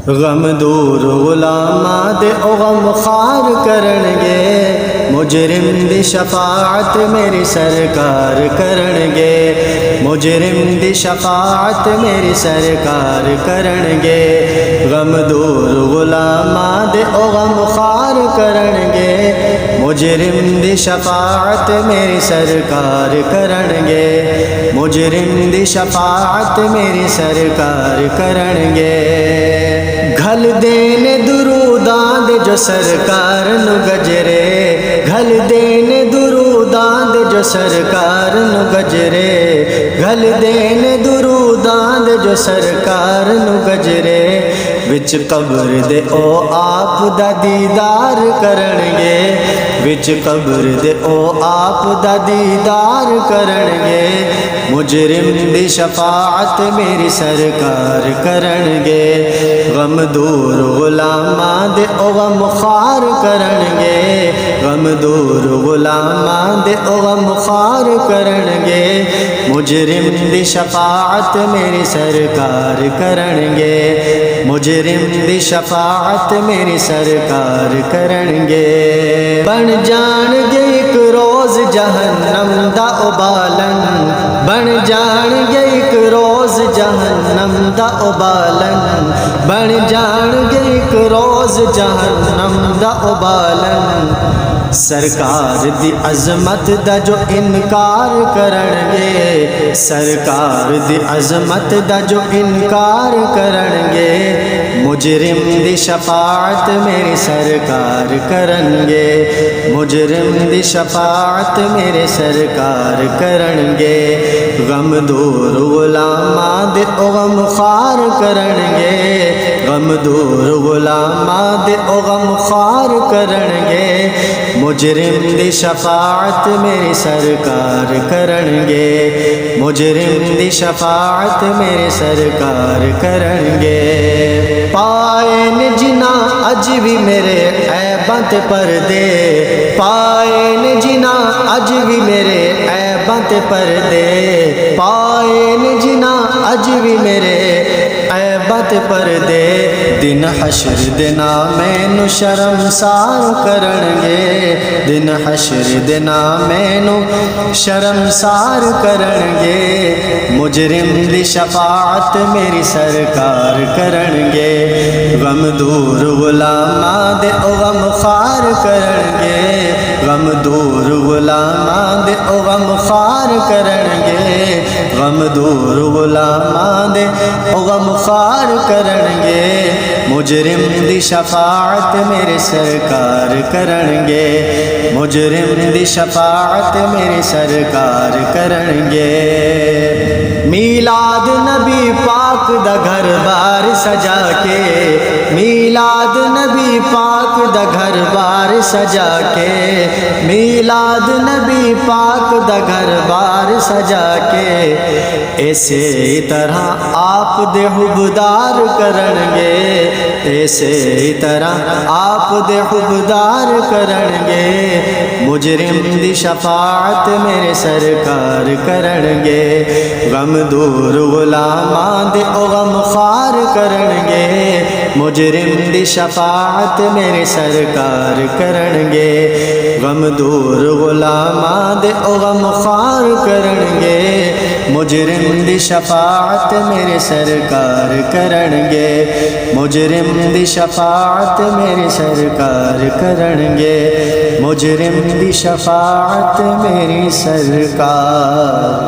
غم دور غلاماں دے او غم خار کرنگے، مجرم دی شفاعت میری سرکار کرنگے، مجرم دی شفاعت میری سرکار کرنگے، غم دور غلاماں دے او غم خار کرنگے، مجرم دی شفاعت میری سرکار کرنگے، مجرم دی شفاعت میری سرکار کرنگے، گھل دین دروداں دے جو سرکار نو گجرے، گھل دین دروداں دے جو سرکار نو گجرے، گھل دین دروداں دے جو سرکار نو گجرے، وچ قبر دے او آپ دا دیدار کرنگے، وچ قبر دے او آپ دا دیدار کرنگے، مجرم دی شفاعت میری سرکار کرنگے، غم دور غلاماں دے او غم خار کرنگے، غم دور غلاماں دے او غم خار کرنگے، مجرم دی شفاعت میری سرکار کرنگے، مجرم دی شفاعت میری سرکار کرنگے، بن جان گے ایک روز جہنم دا ابالن، بن جان گے ایک روز جہنم دا ابالن، بن جان گے ایک روز جہنم دا ابالن، سرکار دی عظمت دا جو انکار کرنگے، سرکار دی عظمت دا جو انکار کرنگے، مجرم دی شفاعت میری سرکار کرنگے، مجرم دی شفاعت میرے سرکار کرنگے، غم دور غلاماں دے او غم خار کرنگے، غم دور غلاماں دے او غم خار کرنگے، مجرم دی شفاعت میری سرکار کرنگے، مجرم دی شفاعت میرے سرکار کرنگے، پائے نے جنا اج بھی میرے عیباں تے پردے، پائے نے جنا اج بھی میرے عیباں تے پردے، پائے نے جنا اج بھی میرے عیباں تے پردے، دن حشر دنا مینو شرمسار کرنگے، دن حشر دنا مینو شرمسار کرنگے، مجرم دی شفاعت میری سرکار کرنگے، غم دور غلاماں دے او غم خار کرنگے، غم دور غلاماں دے او غم خار کرنگے، غم دور غلاماں دے او غم خار کرنگے، مجرم دی شفاعت میرے سرکار کرنگے، مجرم دی شفاعت میرے سرکار کرنگے، میلاد نبی پاک دا گھر بار سجا کے، میلاد نبی پاک دا گھر بار سجا کے، میلاد نبی پاک دا گھر بار سجا کے، اسی طرح آپ دے حبدار کرنگے، اسی طرح آپ دے حبدار کرنگے، مجرم دی شفاعت میرے سرکار کرنگے، غم دور غلاماں دے او غم خار کرنگے، مجرم دی شفاعت میرے سرکار کرنگے، غم دور غلاماں دے او غم خار کرنگے، مجرم دی شفاعت میرے سرکار کرنگے، مجرم دی شفاعت میرے سرکار کرنگے، مجرم دی شفاعت میری سرکار